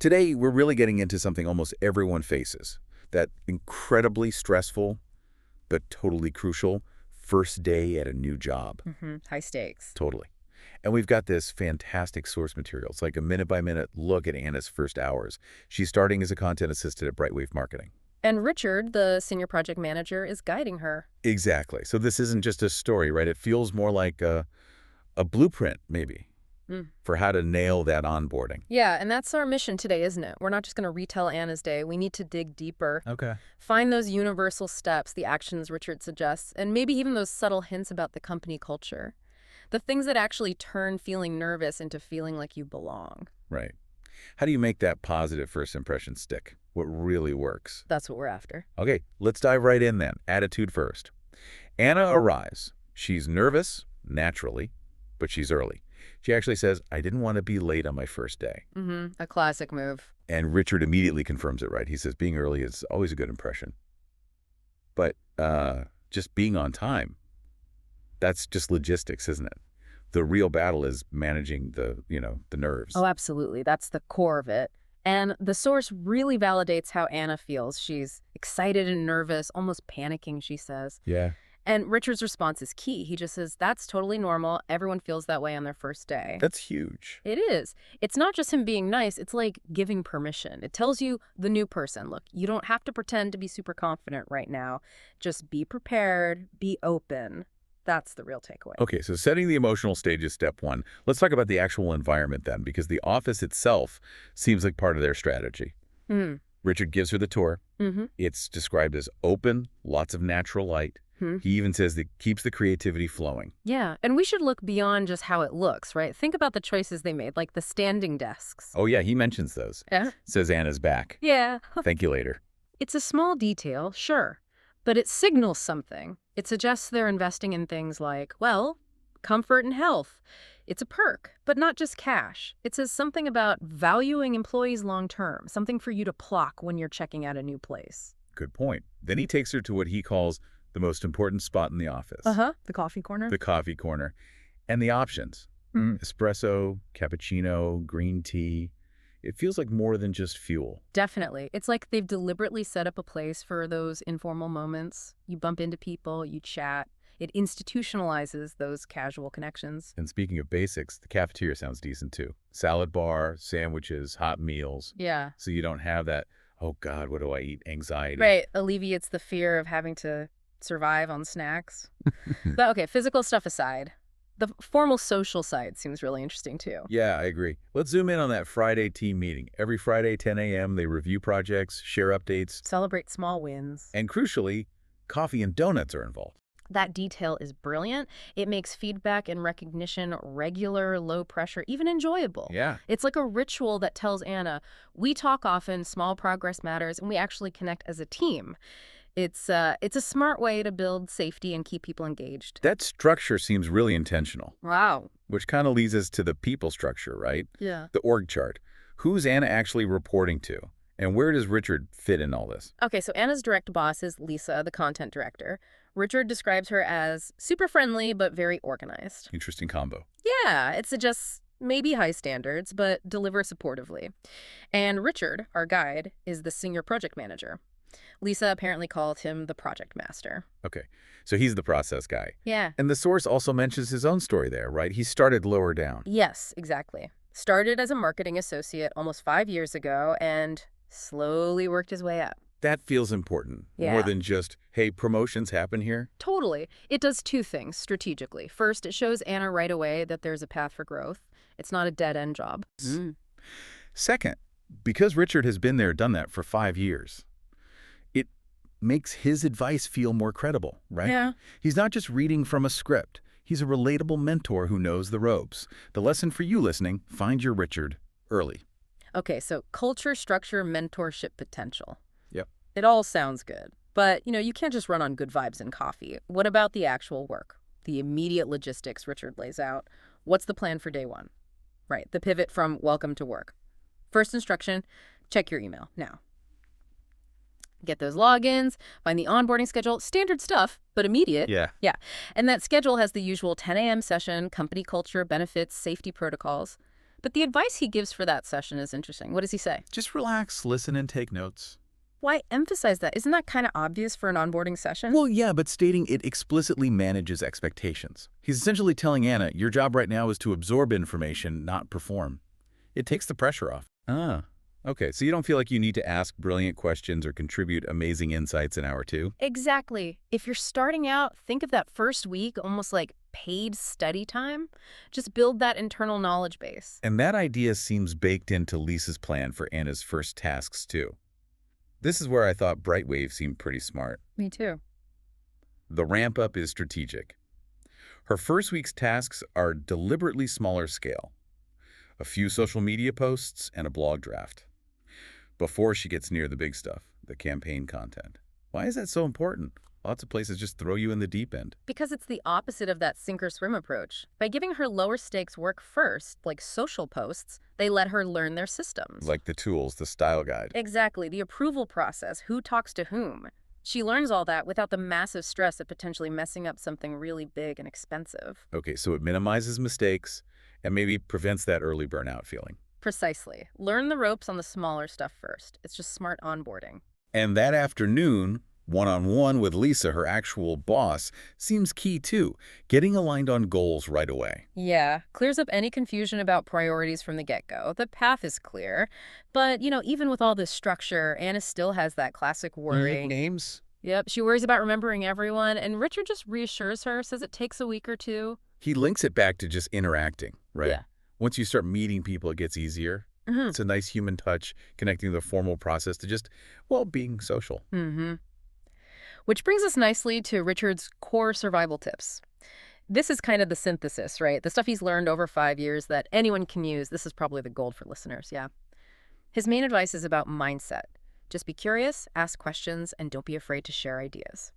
Today, we're really getting into something almost everyone faces, that incredibly stressful but totally crucial first day at a new job. High stakes. Totally. And we've got this fantastic source material. It's like a minute-by-minute look at Anna's first hours. She's starting as a content assistant at Brightwave Marketing. And Richard, the senior project manager, is guiding her. Exactly. So this isn't just a story, right? It feels more like a blueprint, maybe, for how to nail that onboarding. Yeah, and that's our mission today, isn't it? We're not just going to retell Anna's day. We need to dig deeper. Okay. Find those universal steps, the actions Richard suggests, and maybe even those subtle hints about the company culture. The things that actually turn feeling nervous into feeling like you belong. Right. How do you make that positive first impression stick? What really works? That's what we're after. Okay, let's dive right in then. Attitude first. Anna arrives. She's nervous, naturally, but she's early. She actually says, I didn't want to be late on my first day. A classic move. And Richard immediately confirms it, right? He says being early is always a good impression. But just being on time, that's just logistics, isn't it? The real battle is managing the nerves. Oh, absolutely. That's the core of it. And the source really validates how Anna feels. She's excited and nervous, almost panicking, she says. Yeah. And Richard's response is key. He just says, that's totally normal. Everyone feels that way on their first day. That's huge. It is. It's not just him being nice. It's like giving permission. It tells you, the new person, look, you don't have to pretend to be super confident right now. Just be prepared, be open. That's the real takeaway. Okay, so setting the emotional stage is step one. Let's talk about the actual environment then, because the office itself seems like part of their strategy. Richard gives her the tour. It's described as open, lots of natural light. He even says that keeps the creativity flowing. Yeah, and we should look beyond just how it looks, right? Think about the choices they made, like the standing desks. Oh yeah, he mentions those. Yeah? Says Anna's back. Yeah. Thank you later. It's a small detail, sure, but it signals something. It suggests they're investing in things like, well, comfort and health. It's a perk, but not just cash. It says something about valuing employees long-term, something for you to clock when you're checking out a new place. Good point. Then he takes her to what he calls the most important spot in the office. The coffee corner? The coffee corner. And the options. Espresso, cappuccino, green tea. It feels like more than just fuel. Definitely. It's like they've deliberately set up a place for those informal moments. You bump into people, you chat. It institutionalizes those casual connections. And speaking of basics, the cafeteria sounds decent too. Salad bar, sandwiches, hot meals. Yeah. So you don't have that, oh God, what do I eat, anxiety. Right. Alleviates the fear of having to survive on snacks. But okay, physical stuff aside, the formal social side seems really interesting too. Yeah, I agree. Let's zoom in on that Friday team meeting. Every Friday, 10 a.m., they review projects, share updates, Celebrate small wins. and crucially, coffee and donuts are involved. That detail is brilliant. It makes feedback and recognition regular, low pressure, even enjoyable. Yeah. It's like a ritual that tells Anna, we talk often, small progress matters, and we actually connect as a team. It's a smart way to build safety and keep people engaged. That structure seems really intentional, Wow. which kind of leads us to the people structure, right? Yeah. The org chart. Who's Anna actually reporting to? And where does Richard fit in all this? Okay, so Anna's direct boss is Lisa, the content director. Richard describes her as super friendly, but very organized. Interesting combo. Yeah, it suggests maybe high standards, but deliver supportively. And Richard, our guide, is the senior project manager. Lisa apparently called him the project master. Okay, so he's the process guy. Yeah. And the source also mentions his own story there, right? He started lower down. Yes, exactly. Started as a marketing associate almost 5 years ago and slowly worked his way up. That feels important. Yeah. More than just, hey, promotions happen here. Totally. It does two things strategically. First, it shows Anna right away that there's a path for growth. It's not a dead-end job. Second, because Richard has been there, done that for 5 years, it makes his advice feel more credible, right? Yeah. He's not just reading from a script. He's a relatable mentor who knows the ropes. The lesson for you listening, find your Richard early. Okay, so culture, structure, mentorship, potential. Yep. It all sounds good. But, you can't just run on good vibes and coffee. What about the actual work? The immediate logistics Richard lays out. What's the plan for day one? Right, the pivot from welcome to work. First instruction, check your email now. Get those logins, find the onboarding schedule, standard stuff, but immediate. Yeah. Yeah. And that schedule has the usual 10 a.m. session, company culture, benefits, safety protocols. But the advice he gives for that session is interesting. What does he say? Just relax, listen, and take notes. Why emphasize that? Isn't that kind of obvious for an onboarding session? Well, yeah, but stating it explicitly manages expectations. He's essentially telling Anna, your job right now is to absorb information, not perform. It takes the pressure off. Ah, okay. So you don't feel like you need to ask brilliant questions or contribute amazing insights in hour 2? Exactly. If you're starting out, think of that first week almost like paid study time. Just build that internal knowledge base. And that idea seems baked into Lisa's plan for Anna's first tasks, too. This is where I thought Brightwave seemed pretty smart. Me too. The ramp-up is strategic. Her first week's tasks are deliberately smaller scale. A few social media posts and a blog draft. Before she gets near the big stuff, the campaign content. Why is that so important? Lots of places just throw you in the deep end. Because it's the opposite of that sink or swim approach. By giving her lower stakes work first, like social posts, they let her learn their systems. Like the tools, the style guide. Exactly, the approval process, who talks to whom. She learns all that without the massive stress of potentially messing up something really big and expensive. Okay, so it minimizes mistakes and maybe prevents that early burnout feeling. Precisely. Learn the ropes on the smaller stuff first. It's just smart onboarding. And that afternoon, one-on-one with Lisa, her actual boss, seems key too, getting aligned on goals right away. Yeah, clears up any confusion about priorities from the get-go. The path is clear. But, even with all this structure, Anna still has that classic worry. Names? Yep, she worries about remembering everyone, and Richard just reassures her, says it takes a week or two. He links it back to just interacting, right? Yeah. Once you start meeting people, it gets easier. It's a nice human touch, connecting the formal process to just, well, being social. Which brings us nicely to Richard's core survival tips. This is kind of the synthesis, right? The stuff he's learned over 5 years that anyone can use. This is probably the gold for listeners, yeah. His main advice is about mindset. Just be curious, ask questions, and don't be afraid to share ideas.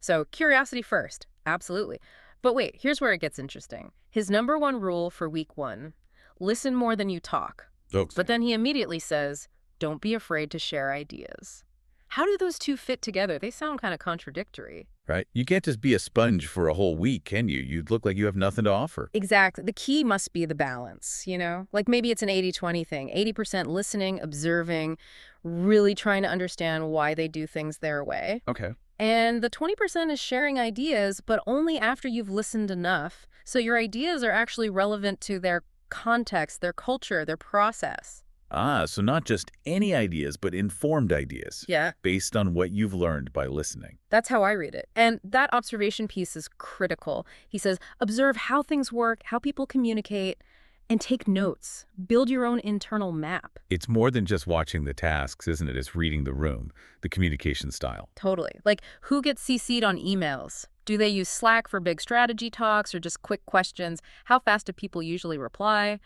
So curiosity first, absolutely. But wait, here's where it gets interesting. His #1 rule for week 1, listen more than you talk. Okay. But then he immediately says, don't be afraid to share ideas. How do those two fit together? They sound kind of contradictory. Right? You can't just be a sponge for a whole week, can you? You'd look like you have nothing to offer. Exactly. The key must be the balance, Like maybe it's an 80-20 thing. 80% listening, observing, really trying to understand why they do things their way. Okay. And the 20% is sharing ideas, but only after you've listened enough. So your ideas are actually relevant to their context, their culture, their process. Ah, so not just any ideas, but informed ideas. Yeah. Based on what you've learned by listening. That's how I read it. And that observation piece is critical. He says, observe how things work, how people communicate, and take notes. Build your own internal map. It's more than just watching the tasks, isn't it? It's reading the room, the communication style. Totally. Like, who gets CC'd on emails? Do they use Slack for big strategy talks or just quick questions? How fast do people usually reply?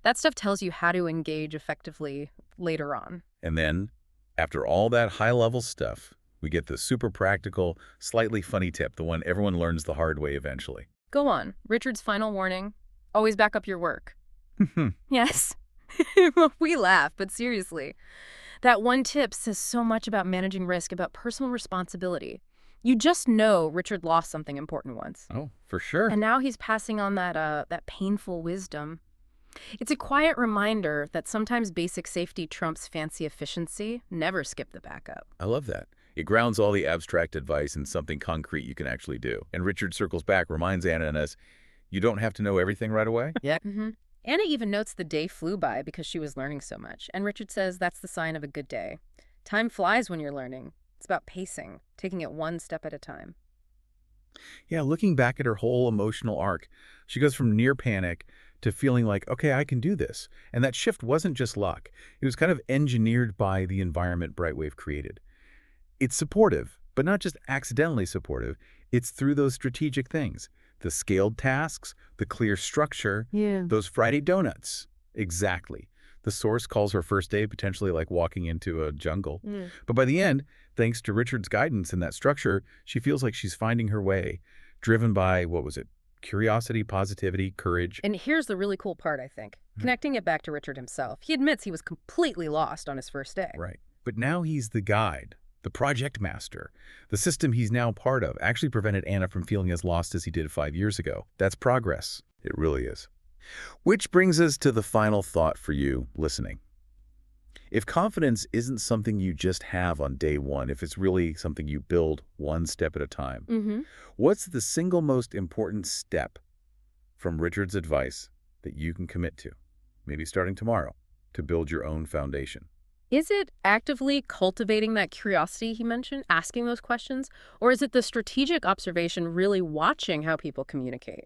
That stuff tells you how to engage effectively later on. And then, after all that high-level stuff, we get the super practical, slightly funny tip, the one everyone learns the hard way eventually. Go on. Richard's final warning. Always back up your work. Yes. We laugh, but seriously. That one tip says so much about managing risk, about personal responsibility. You just know Richard lost something important once. Oh, for sure. And now he's passing on that painful wisdom. It's a quiet reminder that sometimes basic safety trumps fancy efficiency. Never skip the backup. I love that. It grounds all the abstract advice in something concrete you can actually do. And Richard circles back, reminds Anna and us, you don't have to know everything right away. Yeah. Anna even notes the day flew by because she was learning so much. And Richard says that's the sign of a good day. Time flies when you're learning. It's about pacing, taking it one step at a time. Yeah, looking back at her whole emotional arc, she goes from near panic to feeling like, okay, I can do this. And that shift wasn't just luck. It was kind of engineered by the environment Brightwave created. It's supportive, but not just accidentally supportive. It's through those strategic things. The scaled tasks, the clear structure, those Friday donuts. Exactly. The source calls her first day potentially like walking into a jungle. But by the end, thanks to Richard's guidance and that structure, she feels like she's finding her way, driven by, what was it? Curiosity, positivity, courage. And here's the really cool part, I think. Connecting it back to Richard himself. He admits he was completely lost on his first day. Right. But now he's the guide, the project master. The system he's now part of actually prevented Anna from feeling as lost as he did 5 years ago. That's progress. It really is. Which brings us to the final thought for you listening. If confidence isn't something you just have on day one, if it's really something you build one step at a time, what's the single most important step from Richard's advice that you can commit to, maybe starting tomorrow, to build your own foundation? Is it actively cultivating that curiosity he mentioned, asking those questions? Or is it the strategic observation, really watching how people communicate?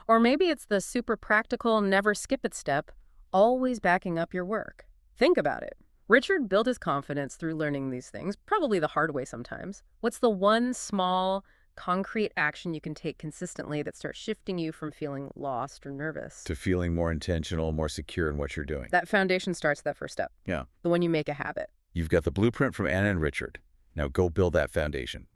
Or maybe it's the super practical, never skip it step, always backing up your work. Think about it. Richard built his confidence through learning these things, probably the hard way sometimes. What's the one small, concrete action you can take consistently that starts shifting you from feeling lost or nervous? To feeling more intentional, more secure in what you're doing. That foundation starts that first step. Yeah. The one you make a habit. You've got the blueprint from Anna and Richard. Now go build that foundation.